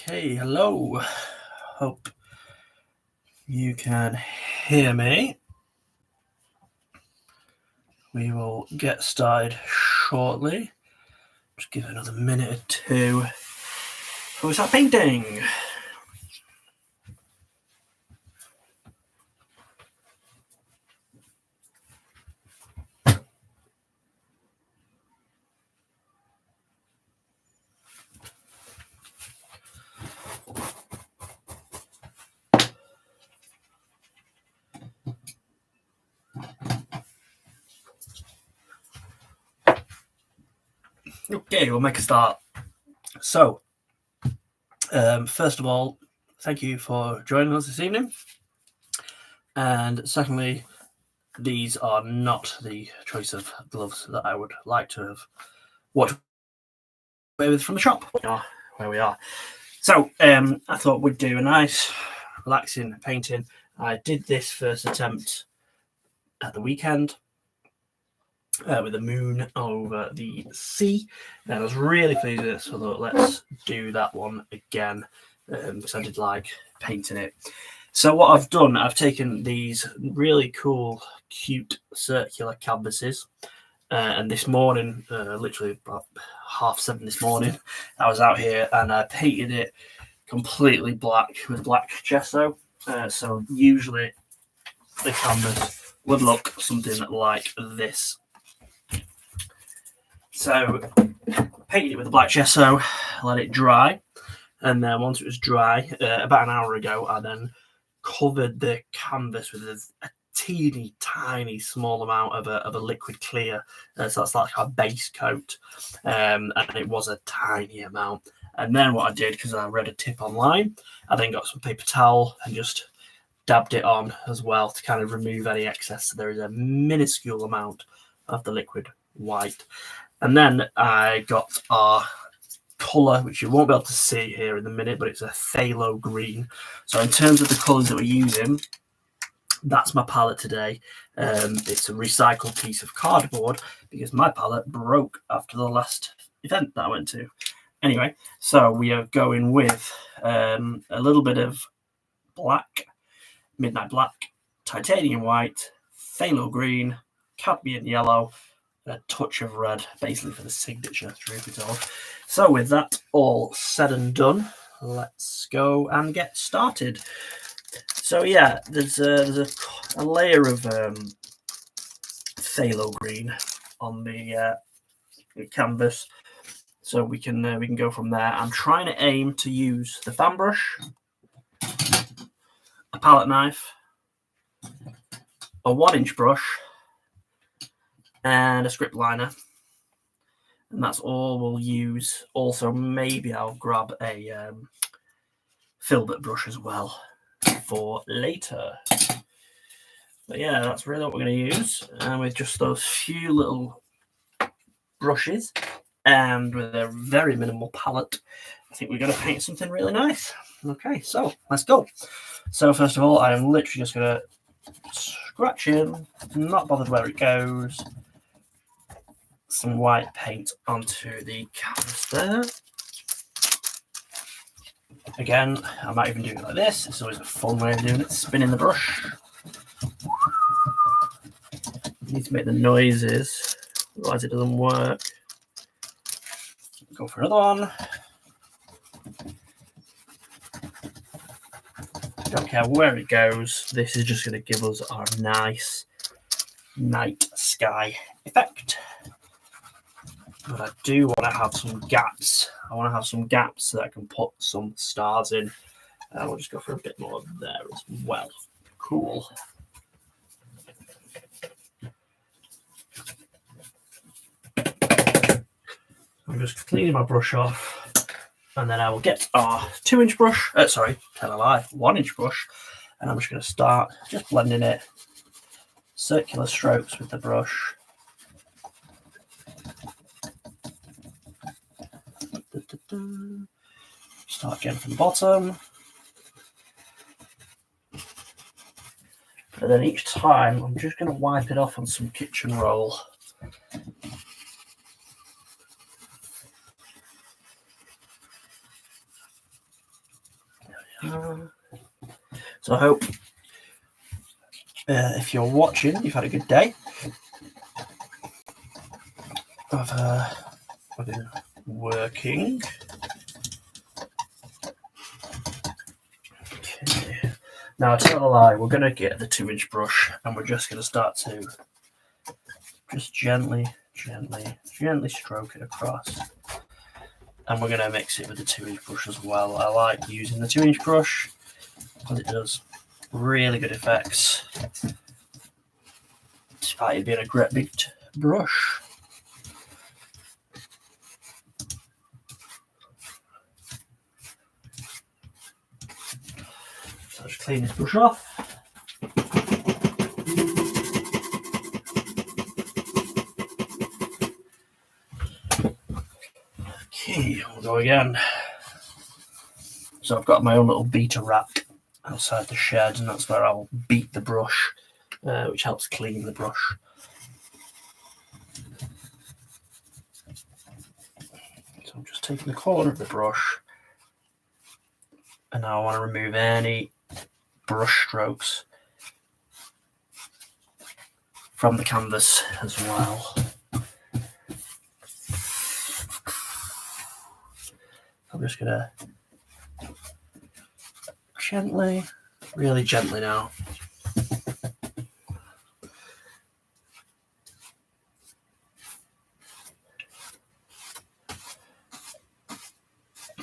Okay, hello. Hope you can hear me. We will get started shortly. Just give it another minute or two before we start painting. Okay, we'll make a start. So, first of all, thank you for joining us this evening. And secondly, these are not the choice of gloves that I would like to have walked away with from the shop. Where we are. So, I thought we'd do a nice, relaxing painting. I did this first attempt at the weekend with the moon over the sea, and I was really pleased with it, so I thought let's do that one again because I did like painting it. So what I've done, I've taken these really cool, cute circular canvases, and this morning, literally about 7:30 this morning, I was out here and I painted it completely black with black gesso. So usually the canvas would look something like this. So painted it with the black gesso, let it dry, and then once it was dry, about an hour ago, I then covered the canvas with a teeny tiny small amount of a liquid clear, so that's like a base coat, and it was a tiny amount. And then what I did, because I read a tip online, I then got some paper towel and just dabbed it on as well to kind of remove any excess. So there is a minuscule amount of the liquid white. And then I got our colour, which you won't be able to see here in a minute, but it's a phthalo green. So in terms of the colours that we're using, that's my palette today. It's a recycled piece of cardboard because my palette broke after the last event that I went to. Anyway, so we are going with a little bit of black, midnight black, titanium white, phthalo green, cadmium yellow, and a touch of red, basically for the signature, truth be told. So with that all said and done, let's go and get started. So yeah, there's a layer of phthalo green on the canvas, so we can go from there. I'm trying to aim to use the fan brush, a palette knife, a 1-inch brush, and a script liner, and that's all we'll use. Also, maybe I'll grab a filbert brush as well for later. But yeah, that's really what we're going to use, and with just those few little brushes and with a very minimal palette, I think we're going to paint something really nice. Okay, so let's go. So first of all, I am literally just going to scratch in, not bothered where it goes, some white paint onto the canvas there. Again, I might even do it like this. It's always a fun way of doing it, spinning the brush. You need to make the noises, otherwise it doesn't work. Go for another one. Don't care where it goes. This is just going to give us our nice night sky effect. But I do want to have some gaps. I want to have some gaps so that I can put some stars in. And we'll just go for a bit more there as well. Cool. I'm just cleaning my brush off, and then I will get our 2-inch brush. Sorry, tell a lie, 1-inch brush, and I'm just going to start just blending it, circular strokes with the brush. Start again from the bottom. And then each time, I'm just going to wipe it off on some kitchen roll. So I hope if you're watching, you've had a good day. I've been working. Okay. Now, I tell a lie, we're going to get the 2-inch brush and we're just going to start to just gently stroke it across. And we're going to mix it with the 2-inch brush as well. I like using the 2-inch brush because it does really good effects, despite it being a great big brush. So I'll just clean this brush off. Okay, we'll go again. So I've got my own little beater rack outside the shed, and that's where I'll beat the brush, which helps clean the brush. So I'm just taking the corner of the brush, and now I want to remove any brush strokes from the canvas as well. I'm just going to gently, really gently now.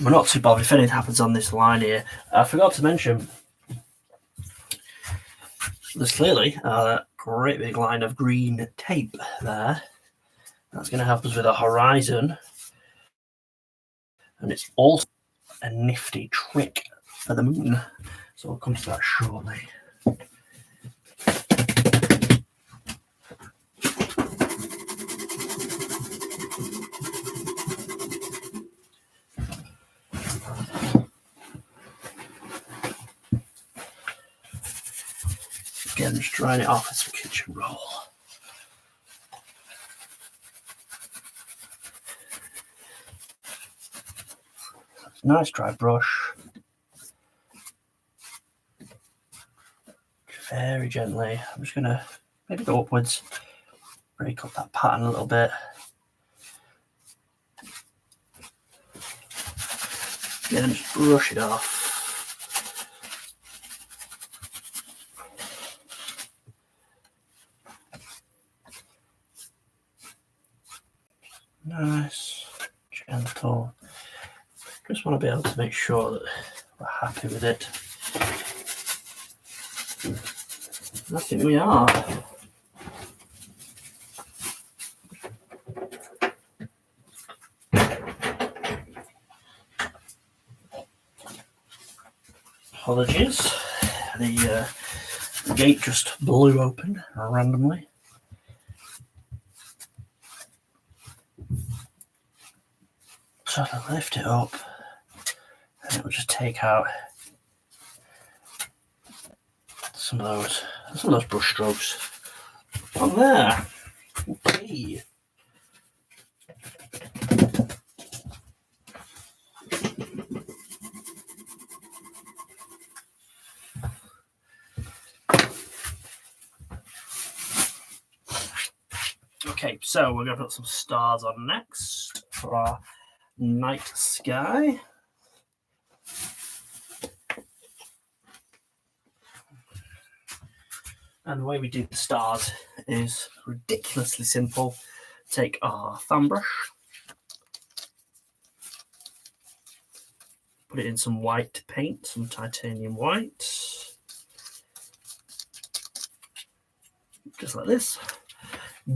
We're not too bothered if anything happens on this line here. I forgot to mention, there's clearly a great big line of green tape there. That's going to help us with a horizon. And it's also a nifty trick for the moon. So we'll come to that shortly. Again, just drying it off with some kitchen roll. Nice dry brush. Very gently. I'm just going to maybe go upwards, break up that pattern a little bit. Then just brush it off. Nice, gentle. Just want to be able to make sure that we're happy with it. I think we are. Apologies. The gate just blew open randomly. So I'll lift it up and it will just take out some of those brush strokes on there. Okay. Okay, so we're going to put some stars on next for our night sky. And the way we do the stars is ridiculously simple. Take our fan brush, put it in some white paint, some titanium white, just like this.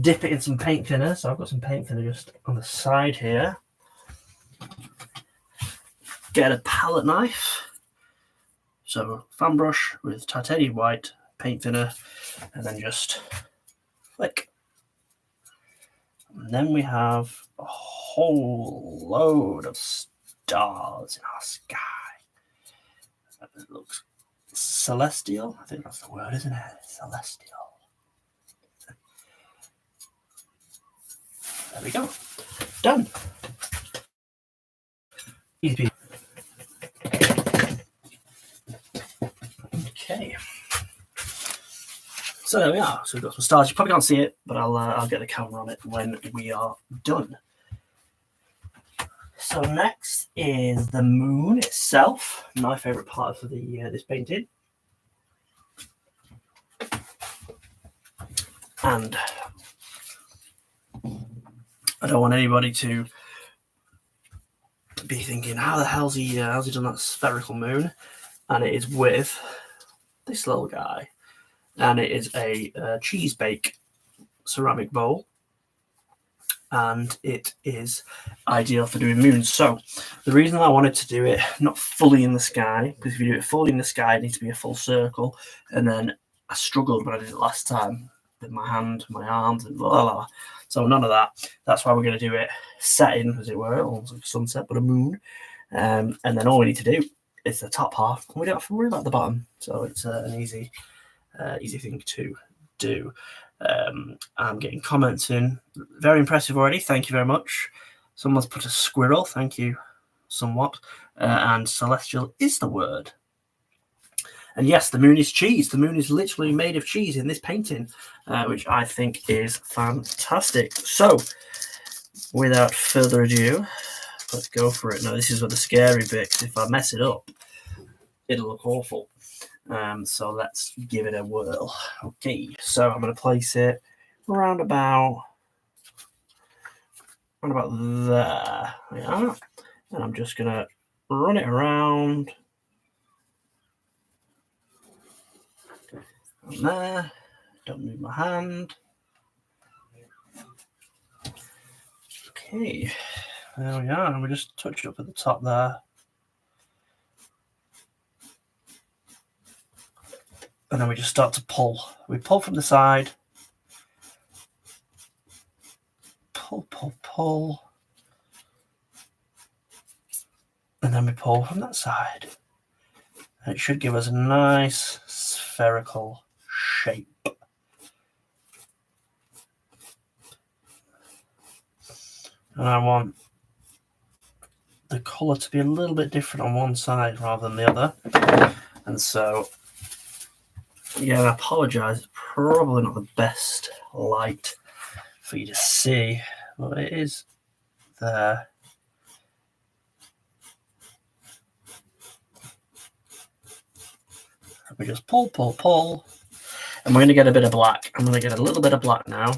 Dip it in some paint thinner. So I've got some paint thinner just on the side here. get a palette knife. So fan brush with titanium white, paint thinner, and then just flick. And then we have a whole load of stars in our sky. It looks celestial. I think that's the word, isn't it? Celestial. There we go. Done. Easy. Okay. So there we are. So we've got some stars. You probably can't see it, but I'll get the camera on it when we are done. So next is the moon itself. My favourite part of this painting. And I don't want anybody to be thinking, how the hell's he done that spherical moon? And it is with this little guy. And it is a cheese bake ceramic bowl. And it is ideal for doing moons. So the reason I wanted to do it not fully in the sky, because if you do it fully in the sky, it needs to be a full circle. And then I struggled when I did it last time with my hand, my arms, and blah, blah, blah. So none of that. That's why we're going to do it setting, as it were, almost like a sunset, but a moon. And then all we need to do is the top half, and we don't have to worry about the bottom. So it's an easy thing to do. I'm getting comments in. Very impressive already. Thank you very much. Someone's put a squirrel. Thank you somewhat. And celestial is the word. And yes, the moon is cheese. The moon is literally made of cheese in this painting, which I think is fantastic. So, without further ado, let's go for it. Now, this is where the scary bit, because if I mess it up, it'll look awful. So let's give it a whirl. Okay, so I'm going to place it around about there. Yeah. And I'm just going to run it around. And there. Don't move my hand. Okay, there we are. And we just touch up at the top there. And then we just start to pull. We pull from the side. Pull, pull, pull. And then we pull from that side. And it should give us a nice spherical shape. And I want the colour to be a little bit different on one side rather than the other. And so, yeah, I apologise. It's probably not the best light for you to see, but it is there. We just pull, pull, pull. And we're going to get a bit of black. I'm going to get a little bit of black now.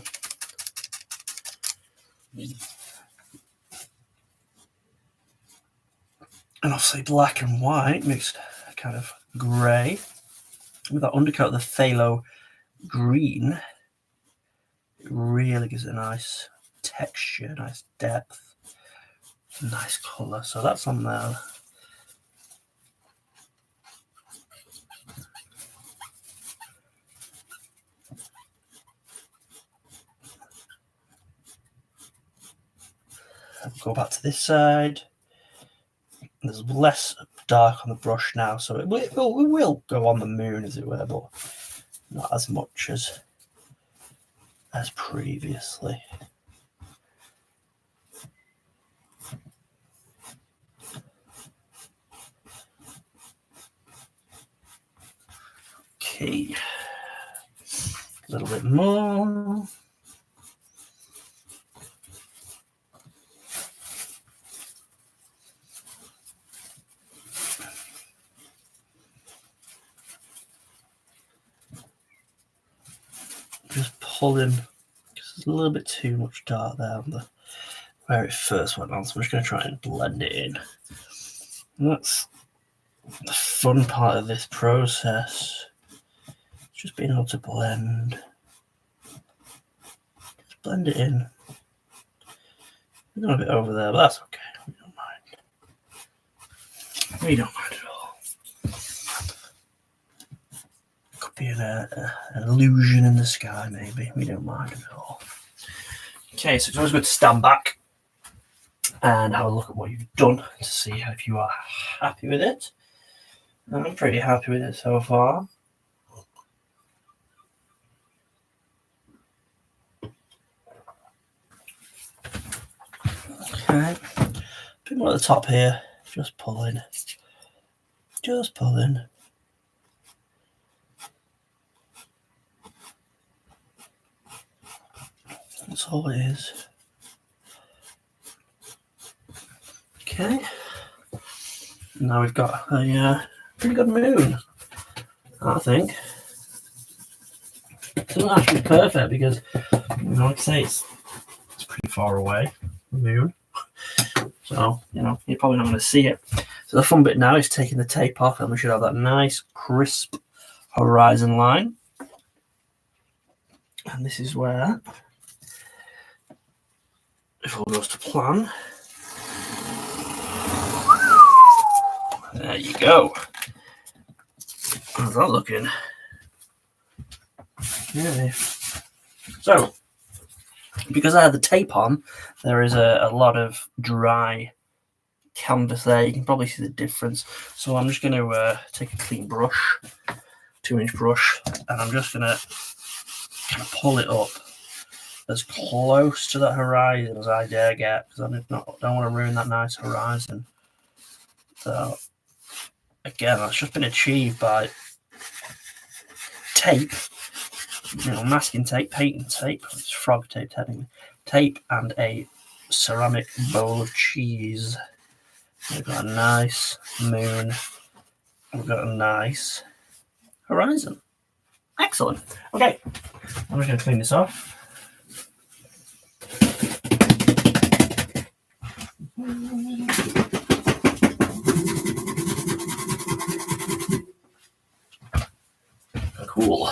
And obviously black and white mixed kind of grey. With that undercoat of the phthalo green, it really gives it a nice texture, nice depth, nice colour. So that's on there. Go back to this side. There's less dark on the brush now, so it will go on the moon, as it were, but not as much as previously. Okay, a little bit more. Just pulling, because there's a little bit too much dark there on the where it first went on, so I'm just going to try and blend it in. And that's the fun part of this process. Just being able to blend. Just blend it in. We're going a bit over there, but that's okay. We don't mind. We don't mind at all. Could be an illusion in the sky, maybe. We don't mind at all. Okay, so it's always good to stand back and have a look at what you've done to see if you are happy with it. I'm pretty happy with it so far. Okay, a bit more at the top here. Just pulling. Just pulling. That's all it is. Okay. Now we've got a pretty good moon, I think. It's not actually perfect because, like I say, it's pretty far away, the moon. So, you're probably not going to see it. So the fun bit now is taking the tape off, and we should have that nice, crisp horizon line. And this is where, if all goes to plan, there you go. How's that looking? Yeah. So, because I had the tape on, there is a lot of dry canvas there. You can probably see the difference. So I'm just going to take a clean brush, 2-inch brush, and I'm just going to pull it up as close to that horizon as I dare get, because I don't want to ruin that nice horizon. So again, that's just been achieved by tape, masking tape, painting tape, it's frog tape technically, tape and a ceramic bowl of cheese. We've got a nice moon, we've got a nice horizon. Excellent. Okay, I'm just going to clean this off. Cool.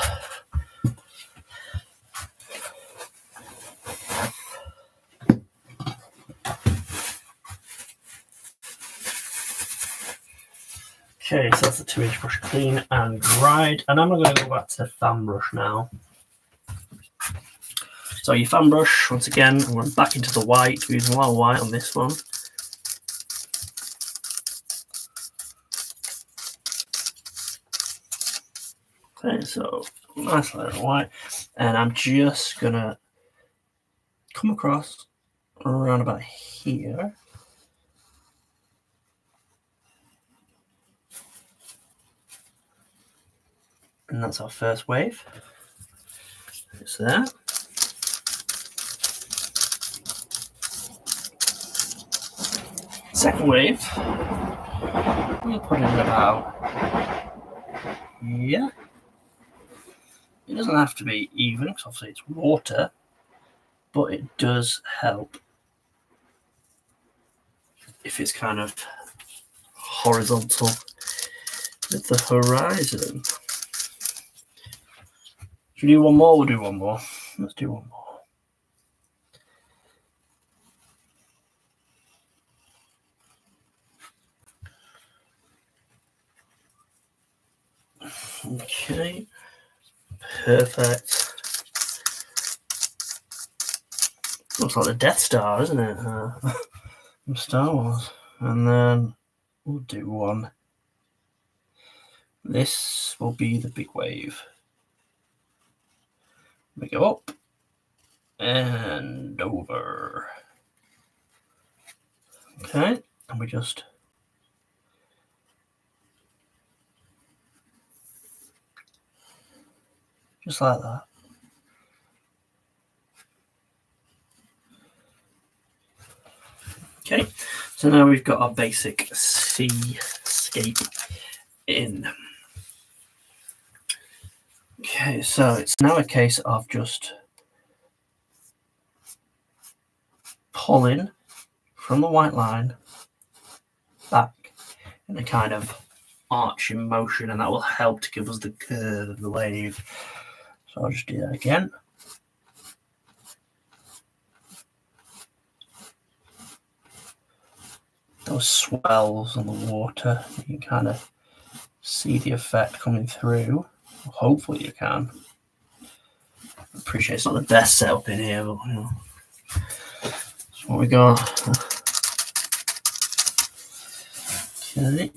Okay, so that's the 2-inch brush clean and dried. And I'm going to go back to the fan brush now. So your fan brush, once again, I'm going back into the white. We're using a lot of white on this one. Okay, so nice layer of white. And I'm just going to come across around about here. And that's our first wave. It's there. Second wave, we'll put it in about here. It doesn't have to be even, because obviously it's water, but it does help if it's kind of horizontal with the horizon. Should we do one more? We'll do one more. Let's do one more. Okay, perfect. Looks like the Death Star, isn't it? From Star Wars. And then we'll do one. This will be the big wave. We go up and over. Okay, and we just like that. Okay, so now we've got our basic Seascape in. Okay, so it's now a case of just pulling from the white line back in a kind of arching motion, and that will help to give us the curve of the wave. So I'll just do that again. That those swells on the water. You can kind of see the effect coming through. Hopefully you can. I appreciate it's not the best setup in here, but you know, that's what we got. Okay.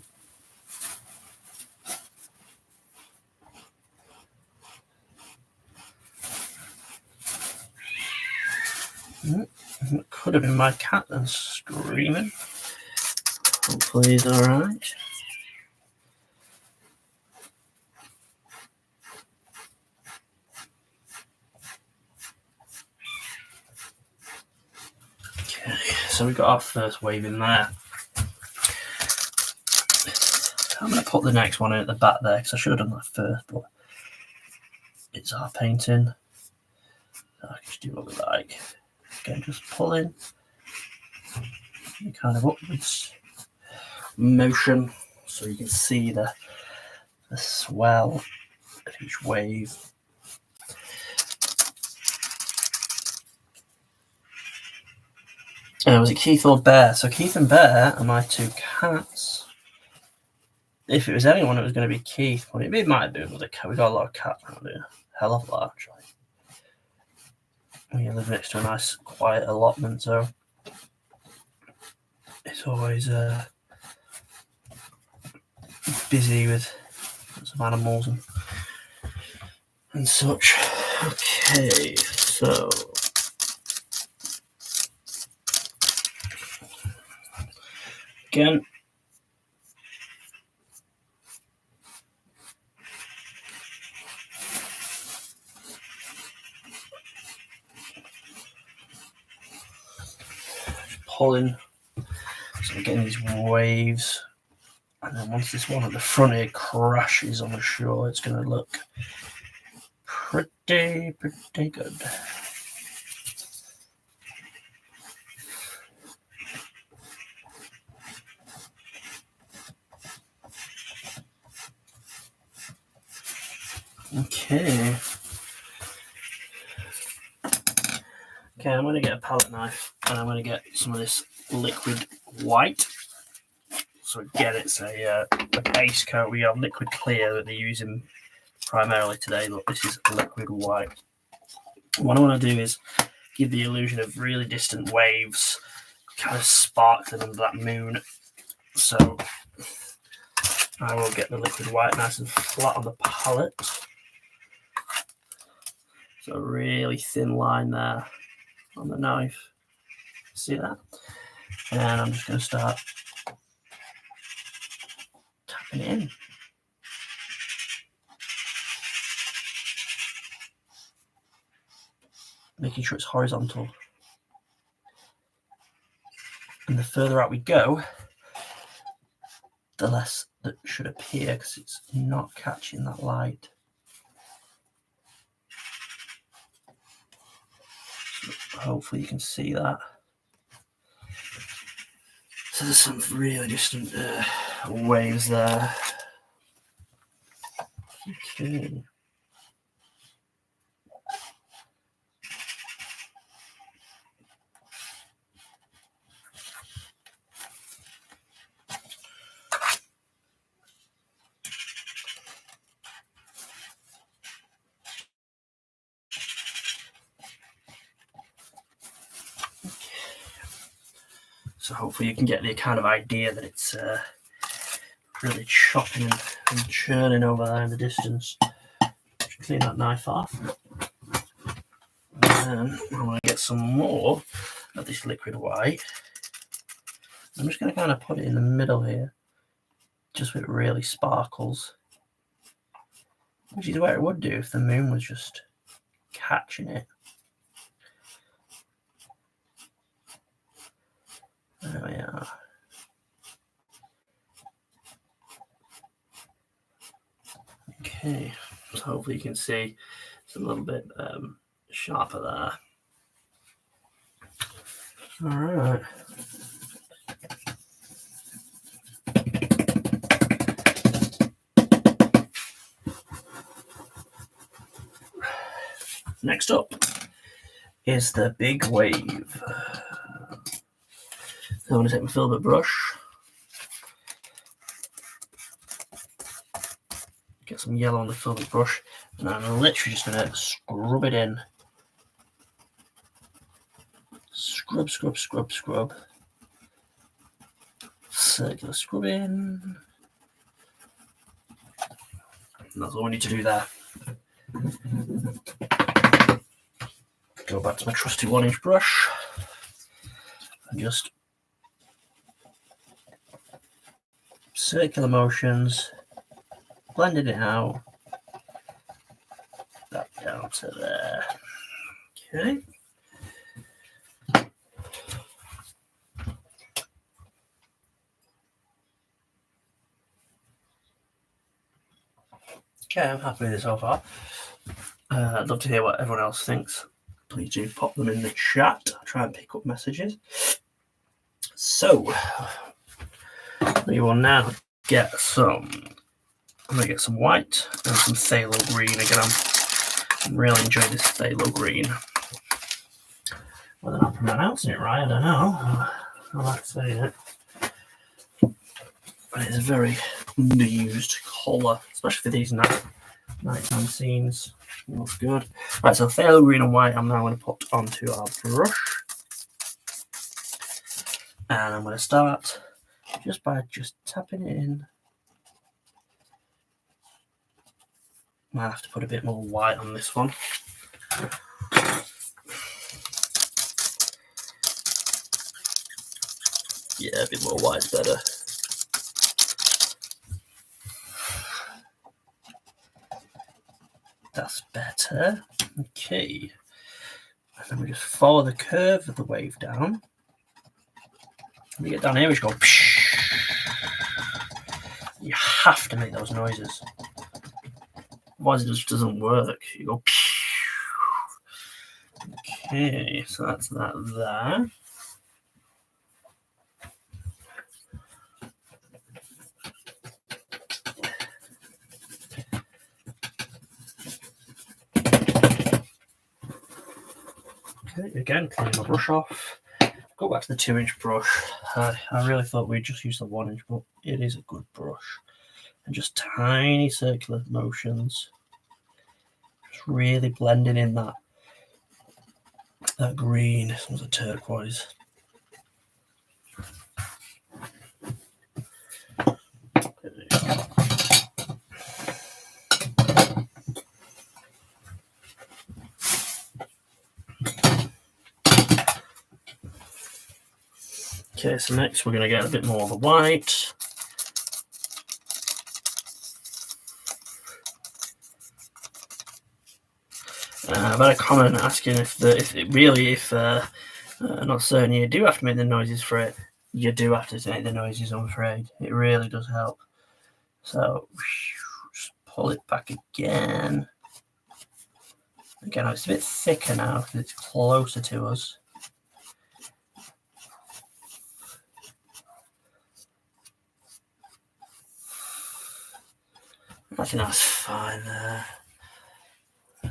It could have been my cat that's screaming. Hopefully he's alright. Okay, so we got our first wave in there. I'm going to put the next one in at the back there because I should have done that first, but it's our painting. So I can just do what we like. Again, just pull in. Kind of upwards motion so you can see the swell of each wave. Was it Keith or Bear? So Keith and Bear are my two cats. If it was anyone, it was going to be Keith. But it might have been another cat. We got a lot of cats around here. Hell of a lot, actually. We live next to a nice, quiet allotment, so it's always busy with lots of animals and such. Okay, so again, pulling, so we're getting these waves, and then once this one at the front here crashes on the shore, it's going to look pretty good. Okay, I'm going to get a palette knife and I'm going to get some of this liquid white. So again, it's a base coat. We have liquid clear that they're using primarily today. Look, this is liquid white. What I want to do is give the illusion of really distant waves, kind of sparkling under that moon. So I will get the liquid white nice and flat on the palette. So a really thin line there on the knife. See that? And I'm just going to start tapping it in. Making sure it's horizontal. And the further out we go, the less that should appear because it's not catching that light. So hopefully you can see that. So there's some really distant waves there. Okay. So hopefully you can get the kind of idea that it's really chopping and churning over there in the distance. Just clean that knife off. And then I'm going to get some more of this liquid white. I'm just going to kind of put it in the middle here, just so it really sparkles. Which is where it would do if the moon was just catching it. There we are. Okay, so hopefully you can see it's a little bit sharper there. All right. Next up is the big wave. I'm going to take my filbert brush get some yellow on the filbert brush, and I'm literally just going to scrub it in. Scrub, scrub, scrub, scrub. Circular scrubbing. And that's all we need to do there. Go back to my trusty 1-inch brush and just circular motions, blending it out. That down to there. Okay. Okay, I'm happy with this so far. I'd love to hear what everyone else thinks. Please do pop them in the chat. I'll try and pick up messages. So, we will now get some. I'm going to get some white and some phthalo green. Again, I'm really enjoying this phthalo green. Whether I'm pronouncing it right, I don't know. I like saying it. But it's a very underused colour, especially for these nighttime scenes. It looks good. Right, so phthalo green and white I'm now going to put onto our brush. And I'm going to start just by tapping it in. Might have to put a bit more white on this one. Yeah, a bit more white's better. That's better. Okay. And then we just follow the curve of the wave down. When you get down here, we just go. You have to make those noises. Otherwise, it just doesn't work. You go. Okay, so that's that there. Okay, again, clean my brush off. Go back to the 2-inch brush. I really thought we'd just use the 1-inch, but it is a good brush. And just tiny circular motions. Just really blending in that green. This one's a turquoise. Okay, so next we're going to get a bit more of the white. I've had a comment asking if not certain you do have to make the noises for it. You do have to make the noises, I'm afraid. It really does help. So, just pull it back again. Again, it's a bit thicker now because it's closer to us. I think that's fine there. A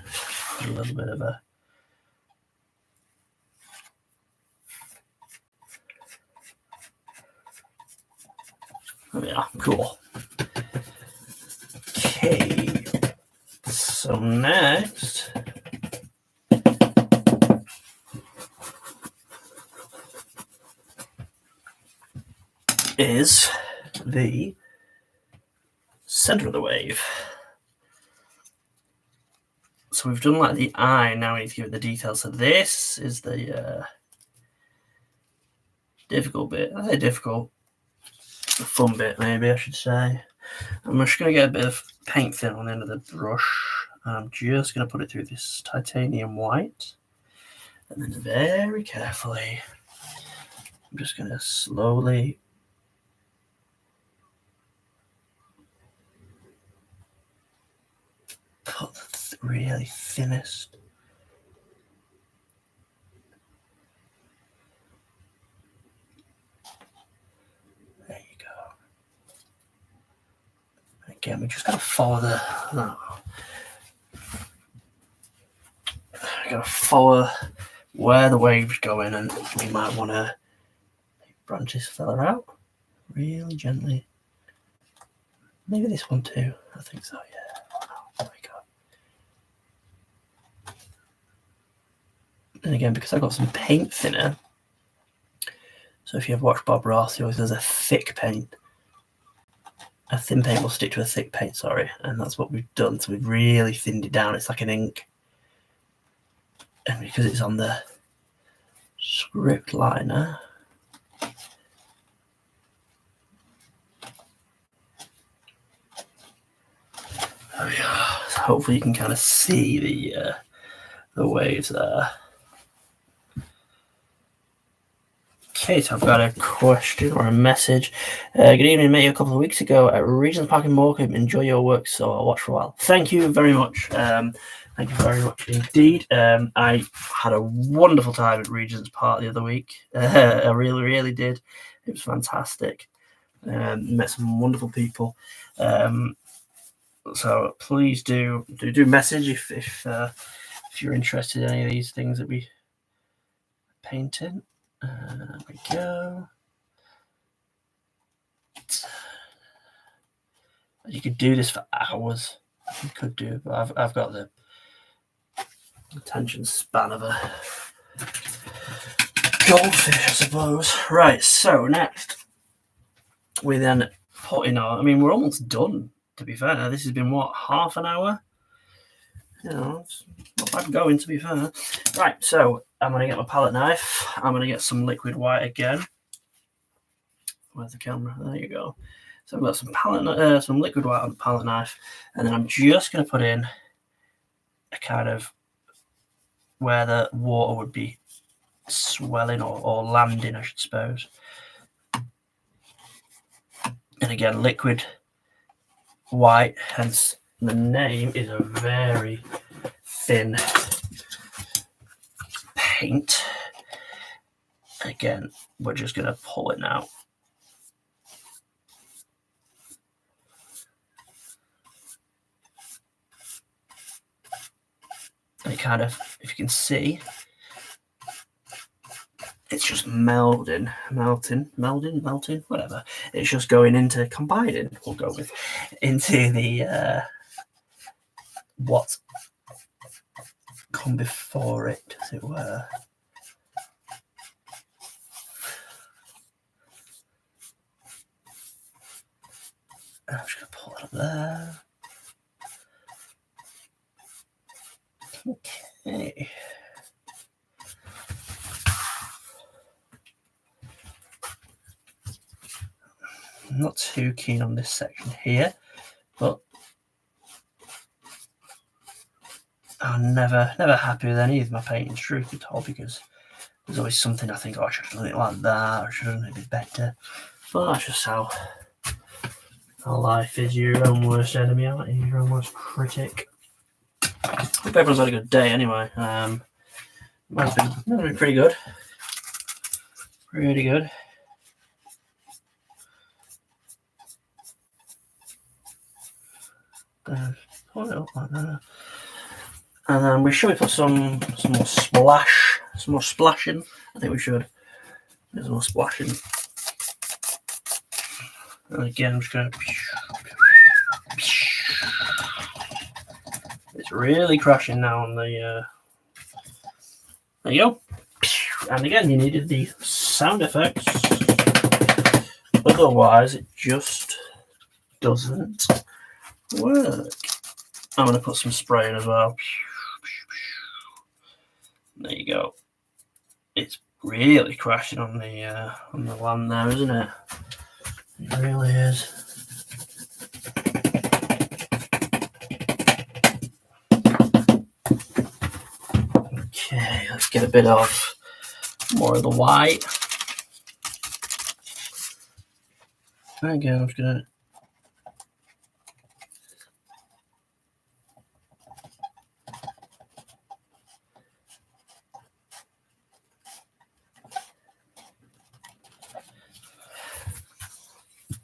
little bit of a oh yeah, cool. Okay, so next is the center of the wave. So we've done like the eye, now we need to give it the details. So this is the difficult bit. I say difficult, the fun bit maybe I should say. I'm just going to get a bit of paint thin on the end of the brush. I'm just going to put it through this titanium white. And then very carefully, I'm just going to slowly put the really thinnest. There you go. Again, we just got to follow where the wave's going, and we might want to branch this fella out really gently. Maybe this one too. I think so, yeah. There we go. And again, because I've got some paint thinner, so if you have watched Bob Ross, he always does a thick paint. A thin paint will stick to a thick paint, sorry, and that's what we've done. So we've really thinned it down. It's like an ink. And because it's on the script liner, there we go. So hopefully you can kind of see the waves there. Okay, so I've got a question or a message. Good evening, met you a couple of weeks ago at Regent's Park in Morecambe. Enjoy your work, so I'll watch for a while. Thank you very much. Thank you very much indeed. I had a wonderful time at Regent's Park the other week. I really, really did. It was fantastic. Met some wonderful people. So please do message if you're interested in any of these things that we painted. There we go. You could do this for hours. You could do, but I've got the attention span of a goldfish, I suppose. Right, so next we then put in our. I mean, we're almost done. To be fair, this has been what, half an hour? You know, it's not bad going, to be fair. Right, so I'm going to get my palette knife. I'm going to get some liquid white again. Where's the camera? There you go. So I've got some liquid white on the palette knife, and then I'm just going to put in a kind of where the water would be swelling or landing, I should suppose. And again, liquid white, hence the name, is a very thin paint. Again, we're just going to pull it now. And it kind of, if you can see, it's just melting, whatever. It's just going into combining, we'll go with, into the what come before it, as it were. I'm just going to pull it up there. Okay. I'm not too keen on this section here, but I'm never happy with any of my paintings, truth be told, because there's always something I think, oh, I should have done it like that, or I should have done it a bit better. But that's just how life is. You're your own worst enemy, aren't you? Your own worst critic. Hope everyone's had a good day anyway. Mine's been pretty good. Pretty good. Pull it up like that. And then we should put some more splashing. I think we should. There's more splashing. And again, I'm just going to. It's really crashing now on the. There you go. And again, you needed the sound effects. Otherwise, it just doesn't work. I'm going to put some spray in as well. There you go. It's really crashing on the land there, isn't it? It really is. Okay, let's get a bit of more of the white. And again, I'm just gonna.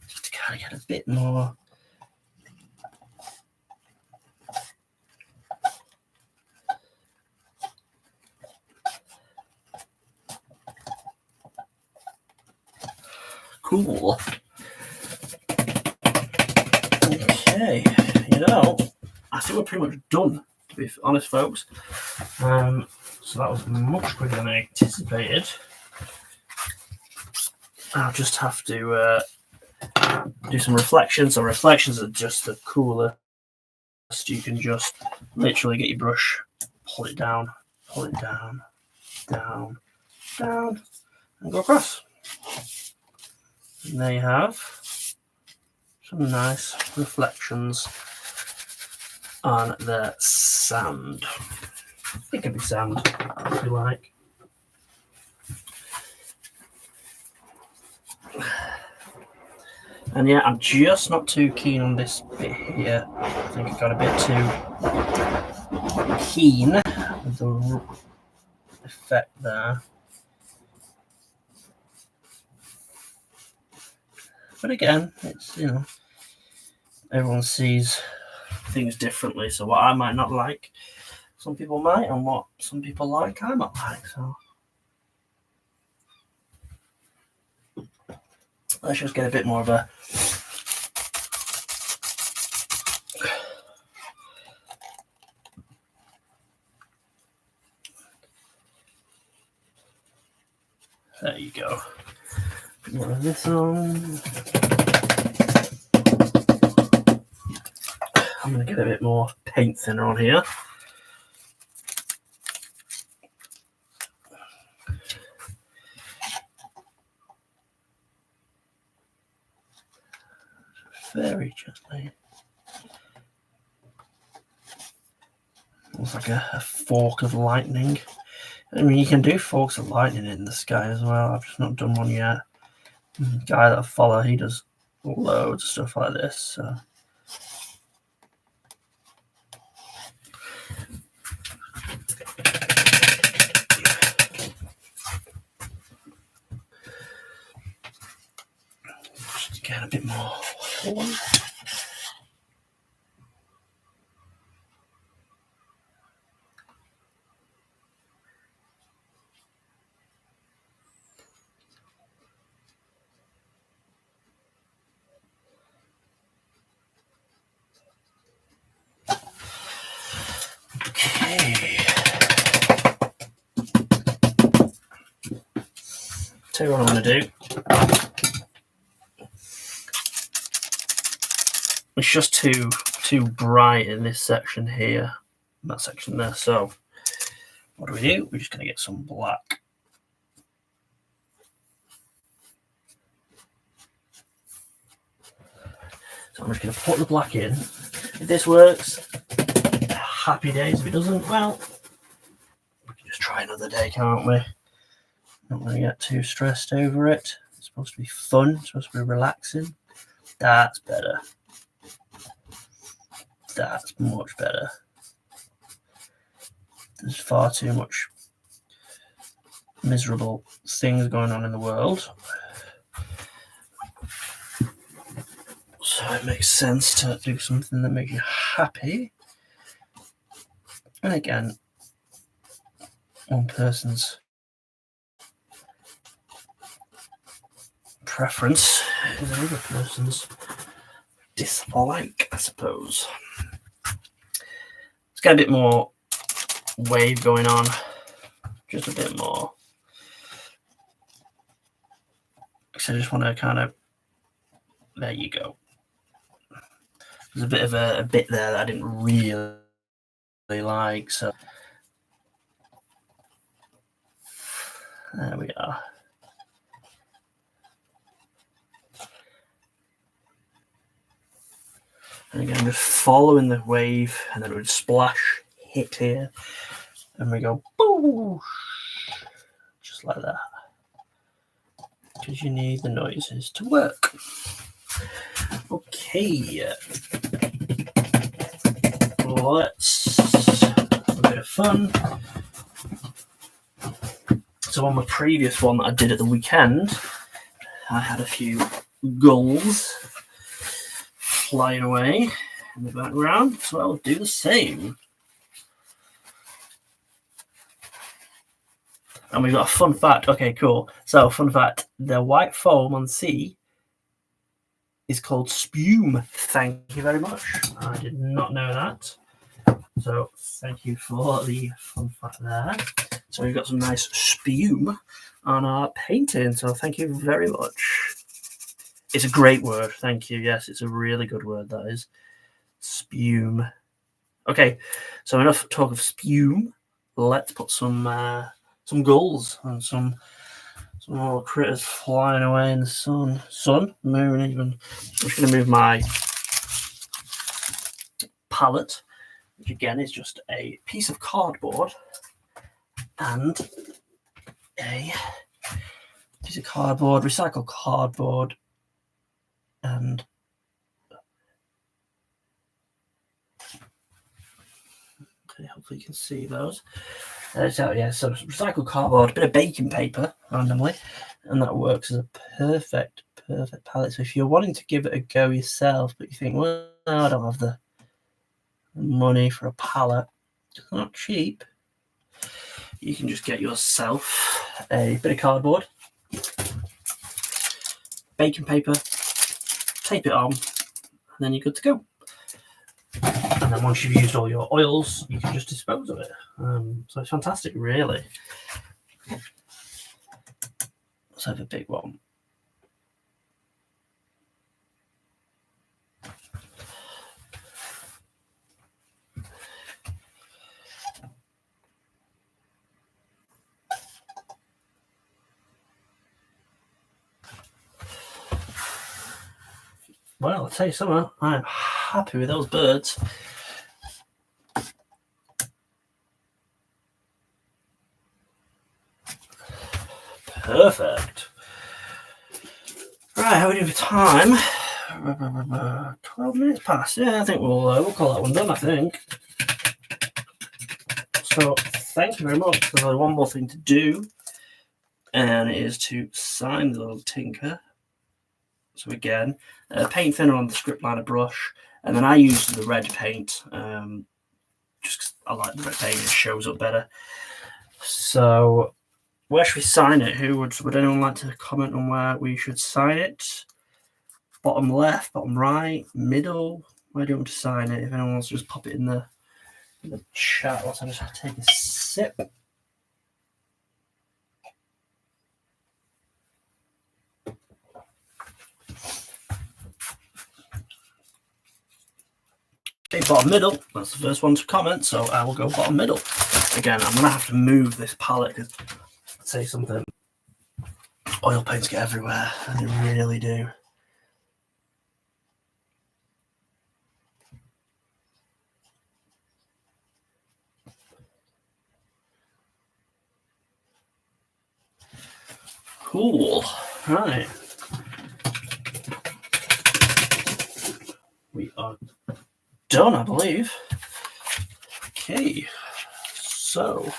Just to kind of get a bit more. Cool. Okay, you know, I think we're pretty much done, to be honest, folks. So that was much quicker than I anticipated. I'll just have to do some reflections. So reflections are just the coolest. You can just literally get your brush, pull it down, down, and go across. And there you have some nice reflections on the sand. It could be sand if you like. And yeah, I'm just not too keen on this bit here. I think I got a bit too keen with the effect there. But again, it's, you know, everyone sees things differently. So what I might not like, some people might, and what some people like, I might like. So let's just get a bit more of a there you go. Put more of this on. I'm going to get a bit more paint thinner on here. Very gently. Looks like a fork of lightning. I mean, you can do forks of lightning in the sky as well. I've just not done one yet. The guy that I follow, he does loads of stuff like this. So. Just get a bit more. Okay. Tell you what I'm going to do. It's just too bright in this section here, that section there. So what do? We're just going to get some black. So I'm just going to put the black in. If this works, happy days. If it doesn't, well, we can just try another day, can't we? Not going to get too stressed over it. It's supposed to be fun. It's supposed to be relaxing. That's better. That's much better. There's far too much miserable things going on in the world. So it makes sense to do something that makes you happy. And again, one person's preference is another person's dislike, I suppose. Let's get a bit more wave going on. Just a bit more. So I just want to kind of, there you go. There's a bit of a bit there that I didn't really like, so there we are. And again, just following the wave, and then it would splash, hit here, and we go boosh, just like that. Because you need the noises to work. Okay, let's have a bit of fun. So on my previous one that I did at the weekend, I had a few gulls flying away in the background, so I'll do the same. And we've got a fun fact. Okay, cool. So, fun fact, the white foam on the sea is called spume. Thank you very much. I did not know that. So thank you for the fun fact there. So we've got some nice spume on our painting. So thank you very much. It's a great word. Thank you. Yes, it's a really good word, that is. Spume. Okay, so enough talk of spume. Let's put some gulls and some little critters flying away in the sun, moon even. I'm just going to move my palette, which again is just a piece of cardboard and a piece of cardboard, recycled cardboard, and okay, hopefully you can see those. So yeah, so recycled cardboard, a bit of baking paper randomly, and that works as a perfect palette. So if you're wanting to give it a go yourself, but you think, well, I don't have the money for a palette, it's not cheap, you can just get yourself a bit of cardboard, baking paper, tape it on, and then you're good to go. And then once you've used all your oils, you can just dispose of it. So it's fantastic, really. Let's have a big one. Well, I'll tell you something, I'm happy with those birds. Perfect. Right, how are we doing for time? 12 minutes past. Yeah, I think we'll call that one done, I think. So thank you very much. There's only one more thing to do, and it is to sign the little tinker. So again, paint thinner on the script liner brush, and then I use the red paint, just 'cause I like the red paint, it shows up better. So where should we sign it? Would anyone like to comment on where we should sign it? Bottom left, bottom right, middle? Where do you want to sign it? If anyone wants to just pop it in the chat, whilst I just take a sip. Okay, bottom middle. That's the first one to comment, so I will go bottom middle. Again, I'm gonna have to move this palette because I'd say something. Oil paints get everywhere, and they really do. Cool. Right. We are done, I believe. Okay. So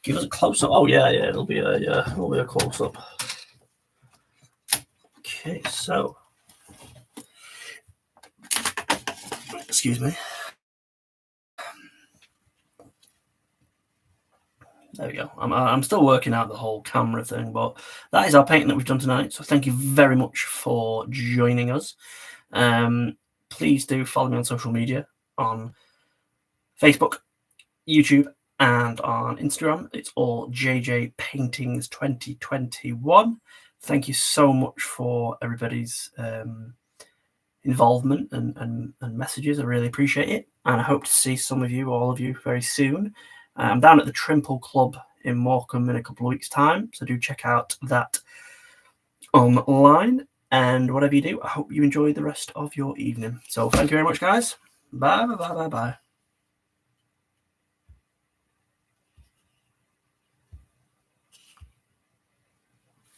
give us a close up. Oh yeah, it'll be a close up. Okay, so excuse me. There we go. I'm still working out the whole camera thing, but that is our painting that we've done tonight. So thank you very much for joining us. Please do follow me on social media, on Facebook, YouTube, and on Instagram. It's all JJ Paintings 2021. Thank you so much for everybody's involvement and messages. I really appreciate it, and I hope to see some of you, all of you, very soon. I'm down at the Trimple Club in Morecambe in a couple of weeks' time, so do check out that online. And whatever you do, I hope you enjoy the rest of your evening. So thank you very much, guys. Bye.